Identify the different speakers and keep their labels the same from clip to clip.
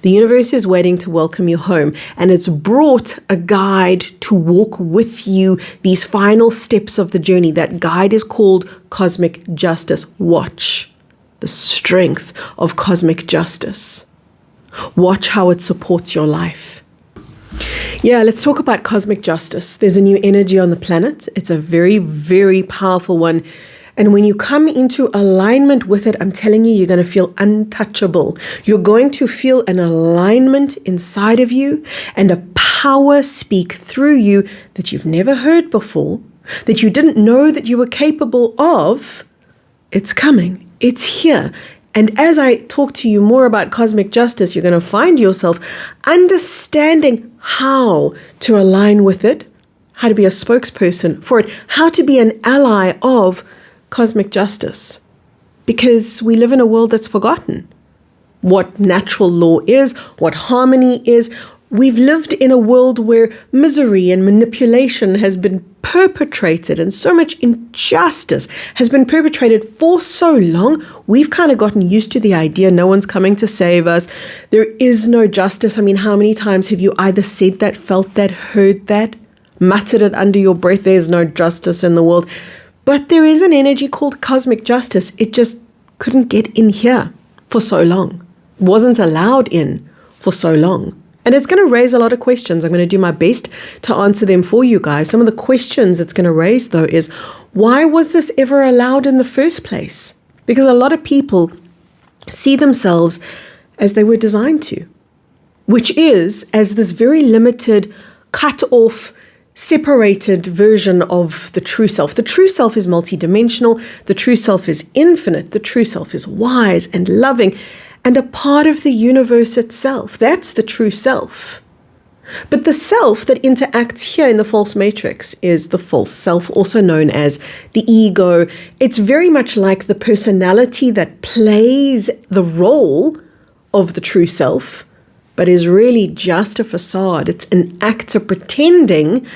Speaker 1: The universe is waiting to welcome you home, and it's brought a guide to walk with you these final steps of the journey. That guide is called cosmic justice. Watch the strength of cosmic justice. Watch how it supports your life. Yeah, let's talk about cosmic justice. There's a new energy on the planet. It's a very, very powerful one. And when you come into alignment with it, I'm telling you, you're going to feel untouchable. You're going to feel an alignment inside of you and a power speak through you that you've never heard before, that you didn't know that you were capable of. It's coming. It's here. And as I talk to you more about cosmic justice, you're going to find yourself understanding how to align with it, how to be a spokesperson for it, how to be an ally of cosmic justice. Because we live in a world that's forgotten what natural law is, what harmony is. We've lived in a world where misery and manipulation has been perpetrated and so much injustice has been perpetrated for so long. We've kind of gotten used to the idea no one's coming to save us. There is no justice. I mean, how many times have you either said that, felt that, heard that, muttered it under your breath? There's no justice in the world. But there is an energy called cosmic justice. It just couldn't get in here for so long. Wasn't allowed in for so long. And it's going to raise a lot of questions. I'm going to do my best to answer them for you guys. Some of the questions it's going to raise, though, is why was this ever allowed in the first place? Because a lot of people see themselves as they were designed to, which is as this very limited, cut off, separated version of the true self. The true self is multidimensional. The true self is infinite. The true self is wise and loving and a part of the universe itself. That's the true self. But the self that interacts here in the false matrix is the false self, also known as the ego. It's very much like the personality that plays the role of the true self, but is really just a facade. It's an actor pretending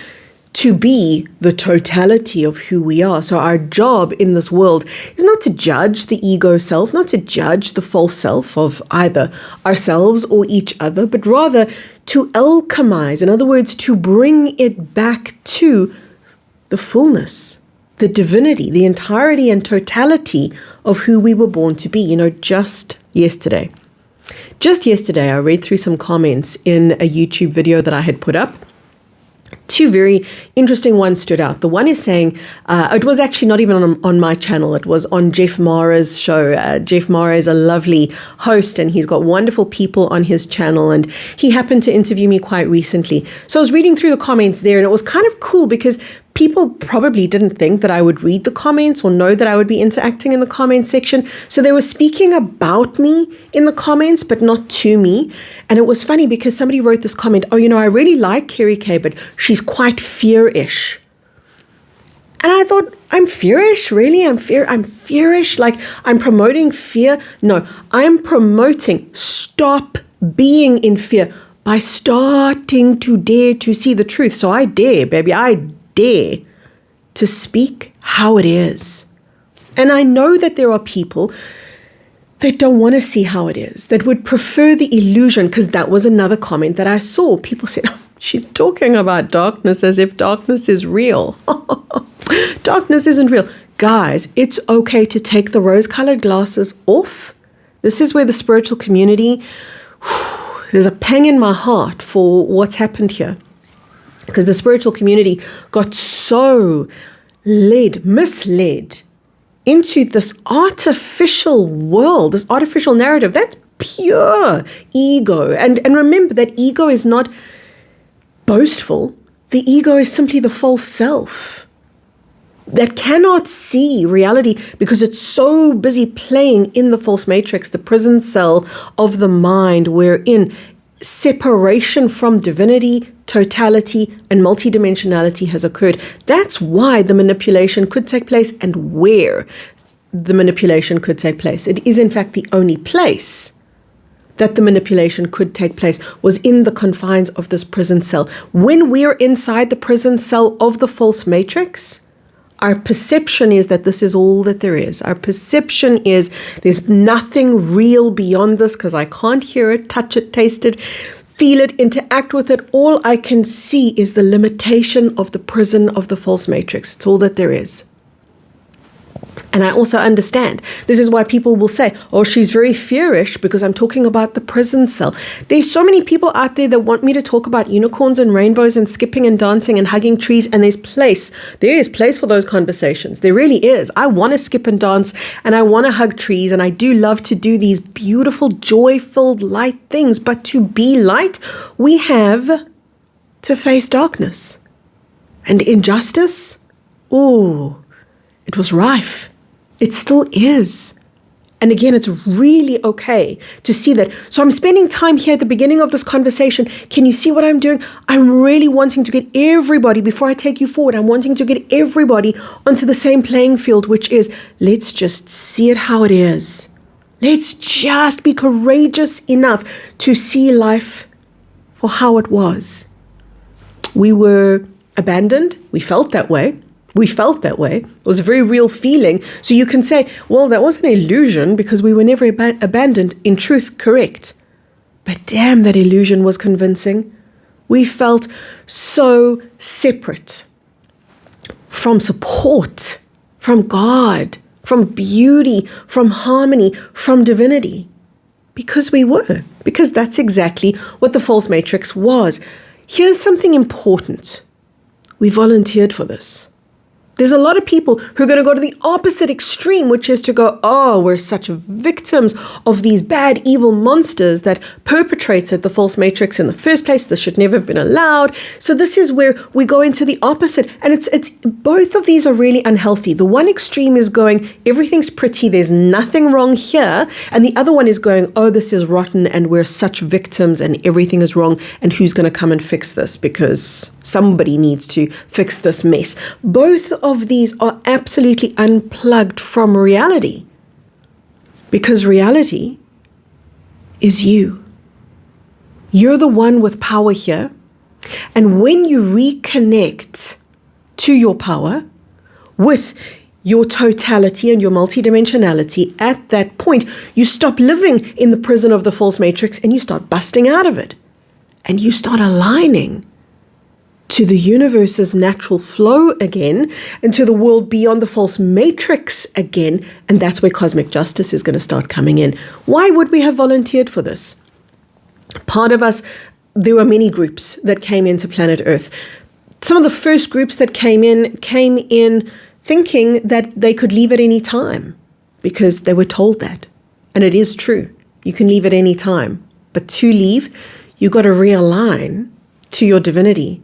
Speaker 1: to be the totality of who we are. So our job in this world is not to judge the ego self, not to judge the false self of either ourselves or each other, but rather to alchemize, in other words, to bring it back to the fullness, the divinity, the entirety and totality of who we were born to be. Just yesterday, I read through some comments in a YouTube video that I had put up. Two very interesting ones stood out. The one is saying, it was actually not even on my channel, it was on Jeff Mara's show. Jeff Mara is a lovely host and he's got wonderful people on his channel, and he happened to interview me quite recently. So I was reading through the comments there, and it was kind of cool because people probably didn't think that I would read the comments or know that I would be interacting in the comment section. So they were speaking about me in the comments, but not to me. And it was funny because somebody wrote this comment, I really like Kerry K, but she's quite fear-ish. And I thought, I'm fear-ish? Really? I'm fear-ish? Like I'm promoting fear? No, I'm promoting stop being in fear by starting to dare to see the truth. So I dare, baby, I dare to speak how it is. And I know that there are people that don't want to see how it is, that would prefer the illusion, because that was another comment that I saw. People said, she's talking about darkness as if darkness is real. Darkness isn't real. Guys, it's okay to take the rose-colored glasses off. This is where the spiritual community, there's a pang in my heart for what's happened here. Because the spiritual community got so misled into this artificial world, this artificial narrative. That's pure ego. And remember that ego is not boastful. The ego is simply the false self that cannot see reality because it's so busy playing in the false matrix, the prison cell of the mind, wherein separation from divinity, totality, and multidimensionality has occurred. That's why the manipulation could take place and where the manipulation could take place. It is, in fact, the only place that the manipulation could take place was in the confines of this prison cell. When we're inside the prison cell of the false matrix, Our perception is that this is all that there is. Our perception is there's nothing real beyond this because I can't hear it, touch it, taste it, feel it, interact with it. All I can see is the limitation of the prison of the false matrix. It's all that there is. And I also understand. This is why people will say, oh, she's very fearish because I'm talking about the prison cell. There's so many people out there that want me to talk about unicorns and rainbows and skipping and dancing and hugging trees. And there is place for those conversations. There really is. I want to skip and dance and I want to hug trees. And I do love to do these beautiful, joy-filled light things. But to be light, we have to face darkness. And injustice, it was rife. It still is. And again, it's really okay to see that. So I'm spending time here at the beginning of this conversation. Can you see what I'm doing? I'm really wanting to get everybody, before I take you forward, I'm wanting to get everybody onto the same playing field, which is, let's just see it how it is. Let's just be courageous enough to see life for how it was. We were abandoned. We felt that way. It was a very real feeling. So you can say, well, that was an illusion because we were never abandoned. In truth, correct. But damn, that illusion was convincing. We felt so separate from support, from God, from beauty, from harmony, from divinity. Because that's exactly what the false matrix was. Here's something important. We volunteered for this. There's a lot of people who are going to go to the opposite extreme, which is to go, oh, we're such victims of these bad, evil monsters that perpetrated the false matrix in the first place. This should never have been allowed. So this is where we go into the opposite. And it's both of these are really unhealthy. The one extreme is going, everything's pretty, there's nothing wrong here. And the other one is going, oh, this is rotten and we're such victims and everything is wrong. And who's going to come and fix this? Because somebody needs to fix this mess. Both of these are absolutely unplugged from reality, because reality is you. You're the one with power here. And when you reconnect to your power with your totality and your multidimensionality, at that point, you stop living in the prison of the false matrix and you start busting out of it. And you start aligning to the universe's natural flow again, and to the world beyond the false matrix again, and that's where cosmic justice is going to start coming in. Why would we have volunteered for this? Part of us, there were many groups that came into planet Earth. Some of the first groups that came in thinking that they could leave at any time, because they were told that. And it is true. You can leave at any time. But to leave, you got to realign to your divinity.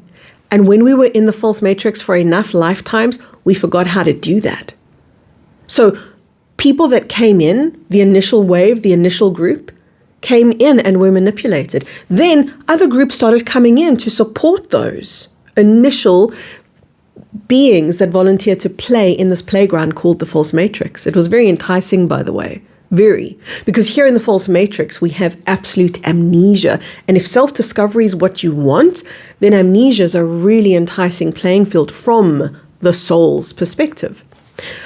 Speaker 1: And when we were in the false matrix for enough lifetimes, we forgot how to do that. So people that came in, the initial wave, the initial group, came in and were manipulated. Then other groups started coming in to support those initial beings that volunteered to play in this playground called the false matrix. It was very enticing, by the way. Very. Because here in the false matrix, we have absolute amnesia. And if self-discovery is what you want, then amnesia is a really enticing playing field from the soul's perspective.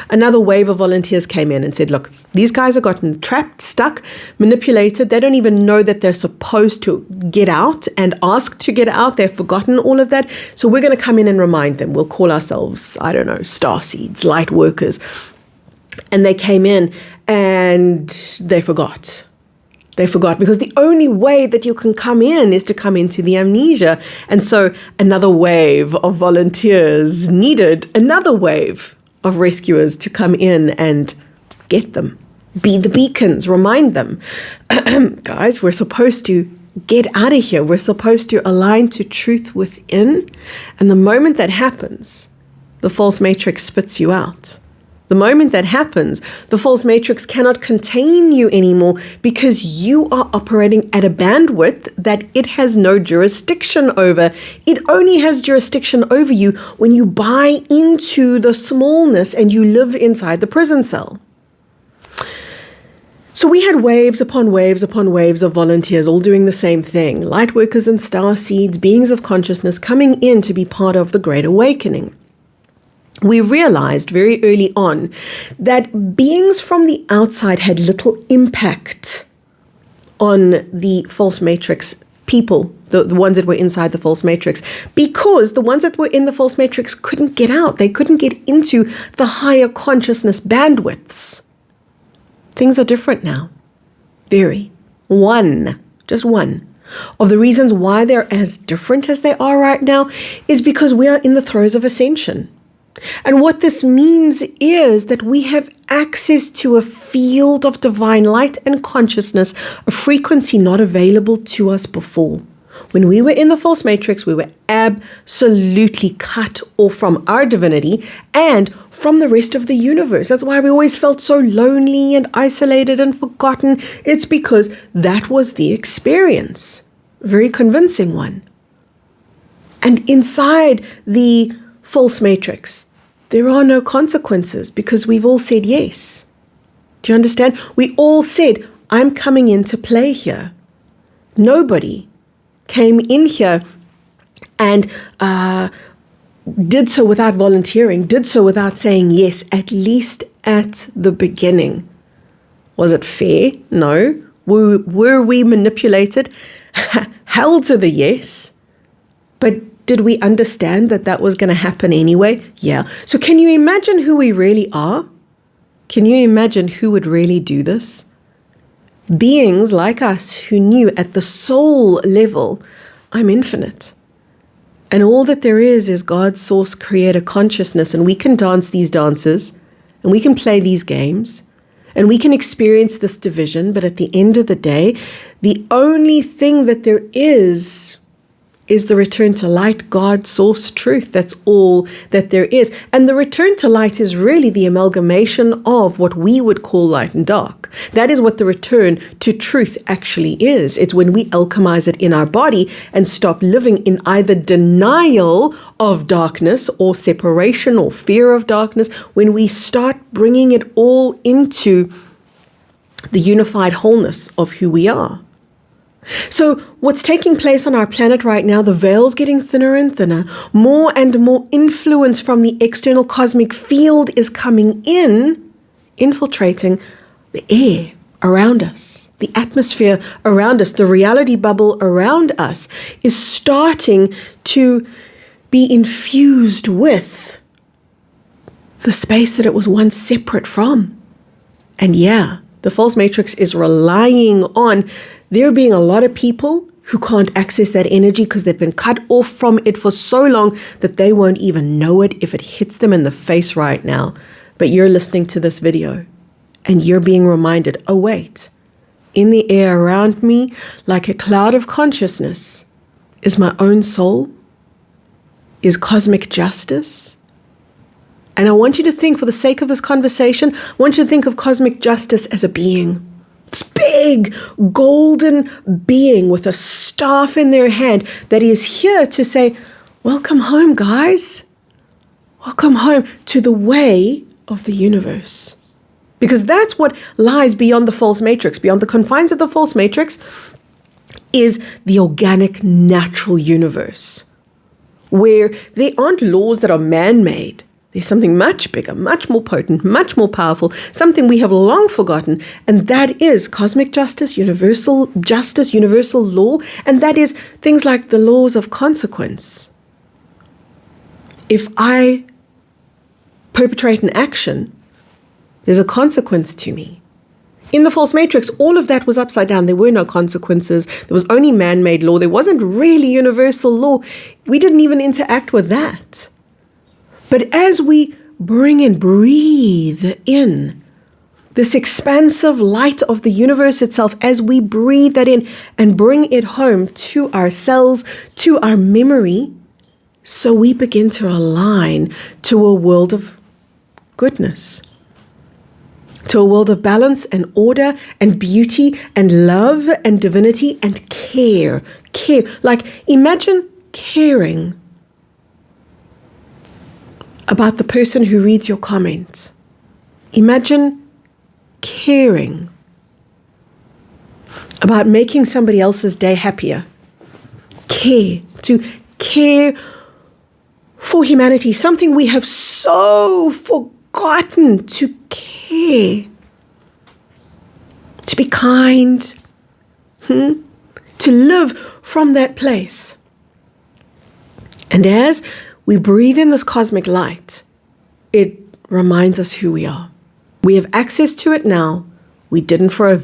Speaker 1: Another wave of volunteers came in and said, look, these guys have gotten trapped, stuck, manipulated. They don't even know that they're supposed to get out and ask to get out. They've forgotten all of that. So we're going to come in and remind them. We'll call ourselves, star seeds, light workers. And they came in and they forgot. They forgot, because the only way that you can come in is to come into the amnesia. And so another wave of volunteers needed another wave of rescuers to come in and get them, be the beacons, remind them, guys, we're supposed to get out of here. We're supposed to align to truth within. And the moment that happens, the false matrix spits you out. The moment that happens, the false matrix cannot contain you anymore, because you are operating at a bandwidth that it has no jurisdiction over. It only has jurisdiction over you when you buy into the smallness and you live inside the prison cell. So we had waves upon waves upon waves of volunteers all doing the same thing. Light workers and star seeds, beings of consciousness coming in to be part of the Great Awakening. we realized very early on that beings from the outside had little impact on the false matrix people, the ones that were inside the false matrix, because the ones that were in the false matrix couldn't get out. They couldn't get into the higher consciousness bandwidths. Things are different now. Very. Just one of the reasons why they're as different as they are right now is because we are in the throes of ascension. And what this means is that we have access to a field of divine light and consciousness, a frequency not available to us before. When we were in the false matrix, we were absolutely cut off from our divinity and from the rest of the universe. That's why we always felt so lonely and isolated and forgotten. It's because that was the experience. A very convincing one. And inside the false matrix, there are no consequences because we've all said yes. Do you understand? We all said, I'm coming into play here. Nobody came in here and did so without volunteering, did so without saying yes, at least at the beginning. Was it fair? No. Were we manipulated? Held to the yes. But did we understand that that was going to happen anyway? Yeah. So can you imagine who we really are? Can you imagine who would really do this? Beings like us who knew at the soul level, I'm infinite. And all that there is God's source creator consciousness, and we can dance these dances, and we can play these games, and we can experience this division, but at the end of the day, the only thing that there is the return to light, God's source truth. That's all that there is. And the return to light is really the amalgamation of what we would call light and dark. That is what the return to truth actually is. It's when we alchemize it in our body and stop living in either denial of darkness or separation or fear of darkness, when we start bringing it all into the unified wholeness of who we are. So what's taking place on our planet right now, the veil's getting thinner and thinner. More and more influence from the external cosmic field is coming in, infiltrating the air around us, the atmosphere around us, the reality bubble around us is starting to be infused with the space that it was once separate from. And yeah, the false matrix is relying on there being a lot of people who can't access that energy because they've been cut off from it for so long that they won't even know it if it hits them in the face right now. But you're listening to this video and you're being reminded, oh wait, in the air around me, like a cloud of consciousness, is my own soul, is cosmic justice. And I want you to think, for the sake of this conversation, I want you to think of cosmic justice as a being. This big golden being with a staff in their hand that is here to say, welcome home, guys. Welcome home to the way of the universe. Because that's what lies beyond the false matrix. Beyond the confines of the false matrix is the organic, natural universe, where there aren't laws that are man-made. There's something much bigger, much more potent, much more powerful, something we have long forgotten, and that is cosmic justice, universal law, and that is things like the laws of consequence. If I perpetrate an action, there's a consequence to me. In the false matrix, all of that was upside down. There were no consequences. There was only man-made law. There wasn't really universal law. We didn't even interact with that. But as we bring and breathe in this expansive light of the universe itself, as we breathe that in and bring it home to ourselves, to our memory, so we begin to align to a world of goodness, to a world of balance and order and beauty and love and divinity and care. Like, imagine caring about the person who reads your comment. Imagine caring about making somebody else's day happier. To care for humanity, something we have so forgotten to care, to be kind, to live from that place. And as we breathe in this cosmic light, it reminds us who we are. We have access to it now. We didn't for a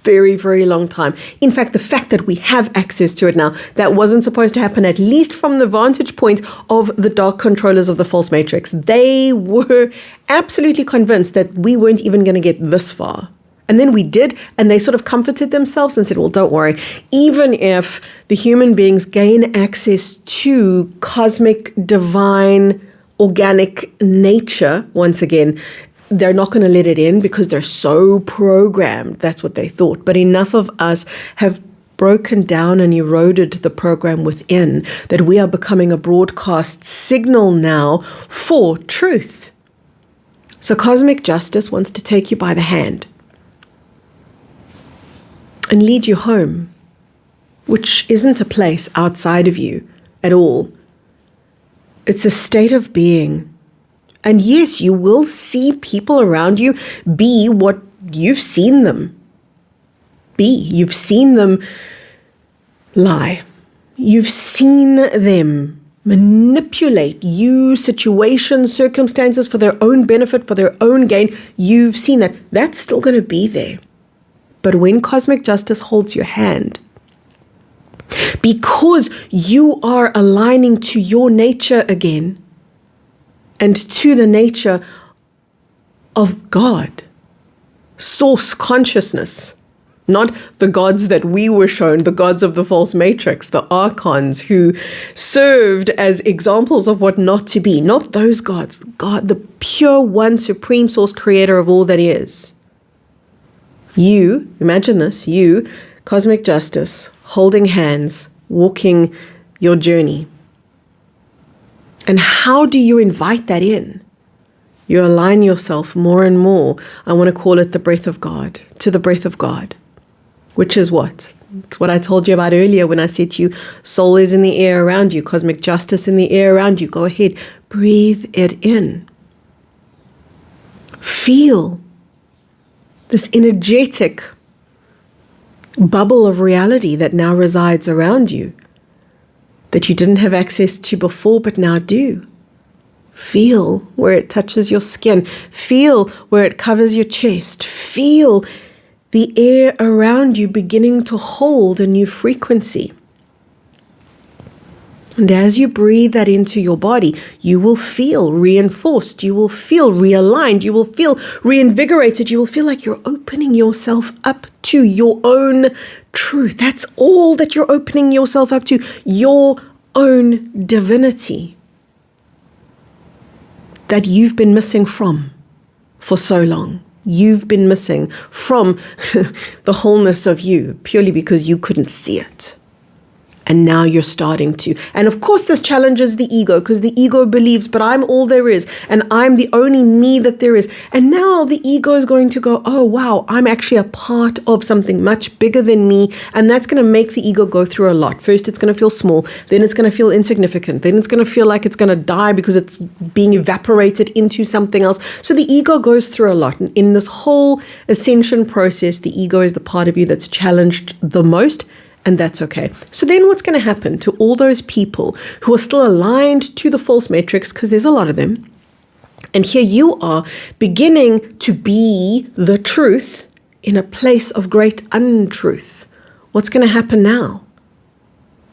Speaker 1: very, very long time. In fact, the fact that we have access to it now, that wasn't supposed to happen, at least from the vantage point of the dark controllers of the false matrix. They were absolutely convinced that we weren't even going to get this far. And then we did, and they sort of comforted themselves and said, well, don't worry. Even if the human beings gain access to cosmic, divine, organic nature, once again, they're not going to let it in because they're so programmed. That's what they thought. But enough of us have broken down and eroded the program within that we are becoming a broadcast signal now for truth. So cosmic justice wants to take you by the hand and lead you home, which isn't a place outside of you at all. It's a state of being. And yes, you will see people around you be what you've seen them be. You've seen them lie. You've seen them manipulate, use situations, circumstances for their own benefit, for their own gain. You've seen that. That's still going to be there. But when cosmic justice holds your hand, because you are aligning to your nature again, and to the nature of God, source consciousness, not the gods that we were shown, the gods of the false matrix, the archons who served as examples of what not to be, not those gods, God, the pure one, supreme source creator of all that is. You, imagine this, you, cosmic justice, holding hands, walking your journey. And how do you invite that in? You align yourself more and more. I want to call it the breath of God, to the breath of God, which is what? It's what I told you about earlier when I said to you, soul is in the air around you, cosmic justice in the air around you. Go ahead, breathe it in. Feel this energetic bubble of reality that now resides around you, that you didn't have access to before, but now do. Feel where it touches your skin. Feel where it covers your chest. Feel the air around you beginning to hold a new frequency. And as you breathe that into your body, you will feel reinforced. You will feel realigned. You will feel reinvigorated. You will feel like you're opening yourself up to your own truth. That's all that you're opening yourself up to, your own divinity that you've been missing from for so long. You've been missing from the wholeness of you purely because you couldn't see it. And now you're starting to. And of course, this challenges the ego because the ego believes, but I'm all there is and I'm the only me that there is. And now the ego is going to go, oh, wow, I'm actually a part of something much bigger than me. And that's going to make the ego go through a lot. First, it's going to feel small. Then it's going to feel insignificant. Then it's going to feel like it's going to die because it's being evaporated into something else. So the ego goes through a lot. And in this whole ascension process, the ego is the part of you that's challenged the most. And that's okay. So then what's going to happen to all those people who are still aligned to the false matrix, because there's a lot of them, and here you are beginning to be the truth in a place of great untruth. What's going to happen now?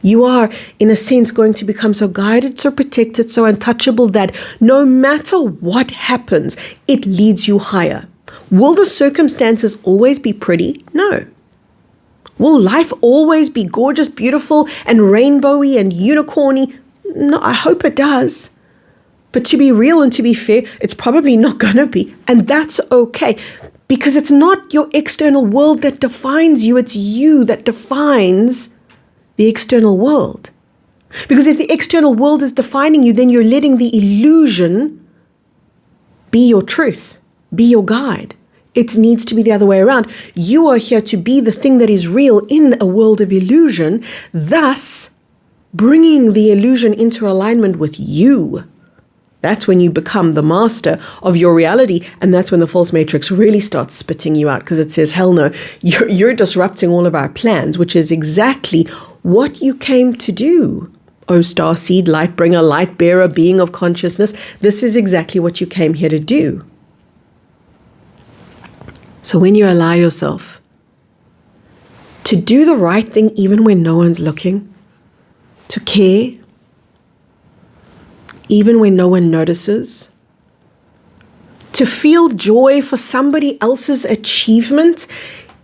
Speaker 1: You are, in a sense, going to become so guided, so protected, so untouchable that no matter what happens, it leads you higher. Will the circumstances always be pretty? No. Will life always be gorgeous, beautiful, and rainbowy and unicorny? No, I hope it does. But to be real and to be fair, it's probably not going to be. And that's okay. Because it's not your external world that defines you. It's you that defines the external world. Because if the external world is defining you, then you're letting the illusion be your truth, be your guide. It needs to be the other way around. You are here to be the thing that is real in a world of illusion. Thus, bringing the illusion into alignment with you. That's when you become the master of your reality. And that's when the false matrix really starts spitting you out, because it says, hell no, you're disrupting all of our plans, which is exactly what you came to do. O starseed, light bringer, light bearer, being of consciousness. This is exactly what you came here to do. So when you allow yourself to do the right thing, even when no one's looking, to care, even when no one notices, to feel joy for somebody else's achievement,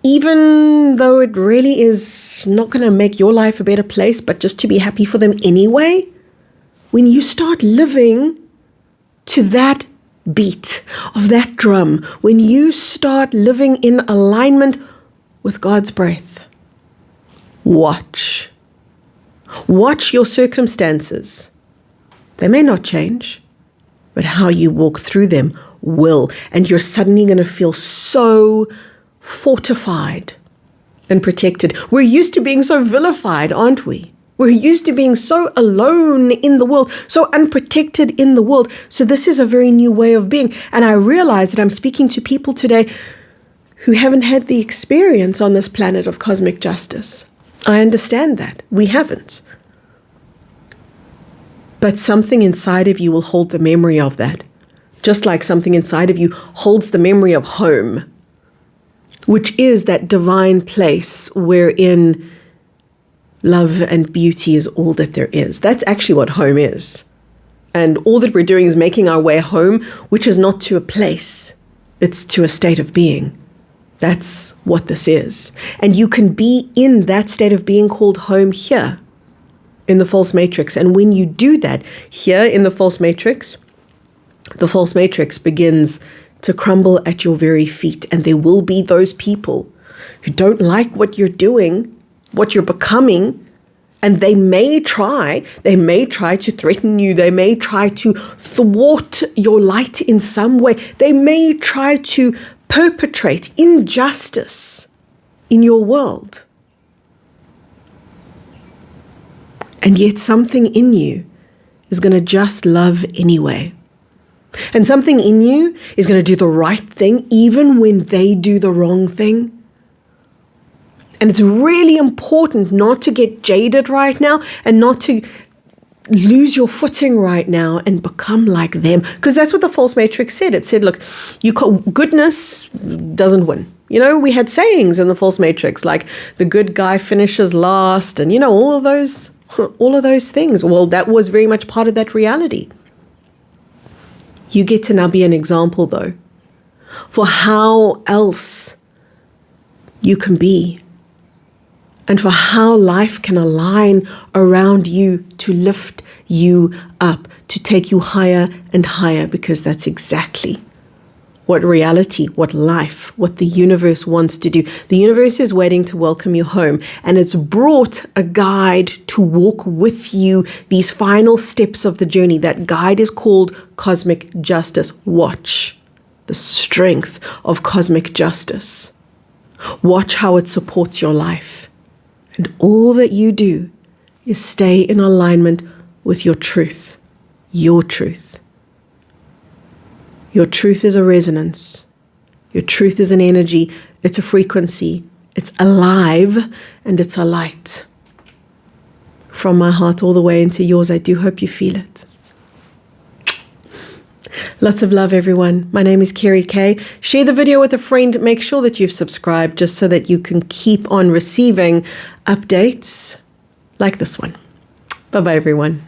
Speaker 1: even though it really is not going to make your life a better place, but just to be happy for them anyway. When you start living to that beat of that drum, when you start living in alignment with God's breath, watch your circumstances. They may not change, but how you walk through them will. And you're suddenly going to feel so fortified and protected. We're used to being so vilified, aren't we? We're used to being so alone in the world, so unprotected in the world. So this is a very new way of being. And I realize that I'm speaking to people today who haven't had the experience on this planet of cosmic justice. I understand that. We haven't. But something inside of you will hold the memory of that. Just like something inside of you holds the memory of home, which is that divine place wherein love and beauty is all that there is. That's actually what home is. And all that we're doing is making our way home, which is not to a place. It's to a state of being. That's what this is. And you can be in that state of being called home here in the false matrix. And when you do that here in the false matrix begins to crumble at your very feet. And there will be those people who don't like what you're doing, what you're becoming, and they may try to threaten you. They may try to thwart your light in some way. They may try to perpetrate injustice in your world. And yet something in you is going to just love anyway. And something in you is going to do the right thing even when they do the wrong thing. And it's really important not to get jaded right now and not to lose your footing right now and become like them. Because that's what the false matrix said. It said, look, goodness doesn't win. You know, we had sayings in the false matrix, like the good guy finishes last and, all of those things. Well, that was very much part of that reality. You get to now be an example, though, for how else you can be and for how life can align around you to lift you up, to take you higher and higher, because that's exactly what reality, what life, what the universe wants to do. The universe is waiting to welcome you home, and it's brought a guide to walk with you these final steps of the journey. That guide is called cosmic justice. Watch the strength of cosmic justice. Watch how it supports your life. And all that you do is stay in alignment with your truth, your truth. Your truth is a resonance. Your truth is an energy. It's a frequency. It's alive and it's a light. From my heart all the way into yours, I do hope you feel it. Lots of love, everyone. My name is Kerry K. Share the video with a friend. Make sure that you've subscribed just so that you can keep on receiving updates like this one. Bye-bye, everyone.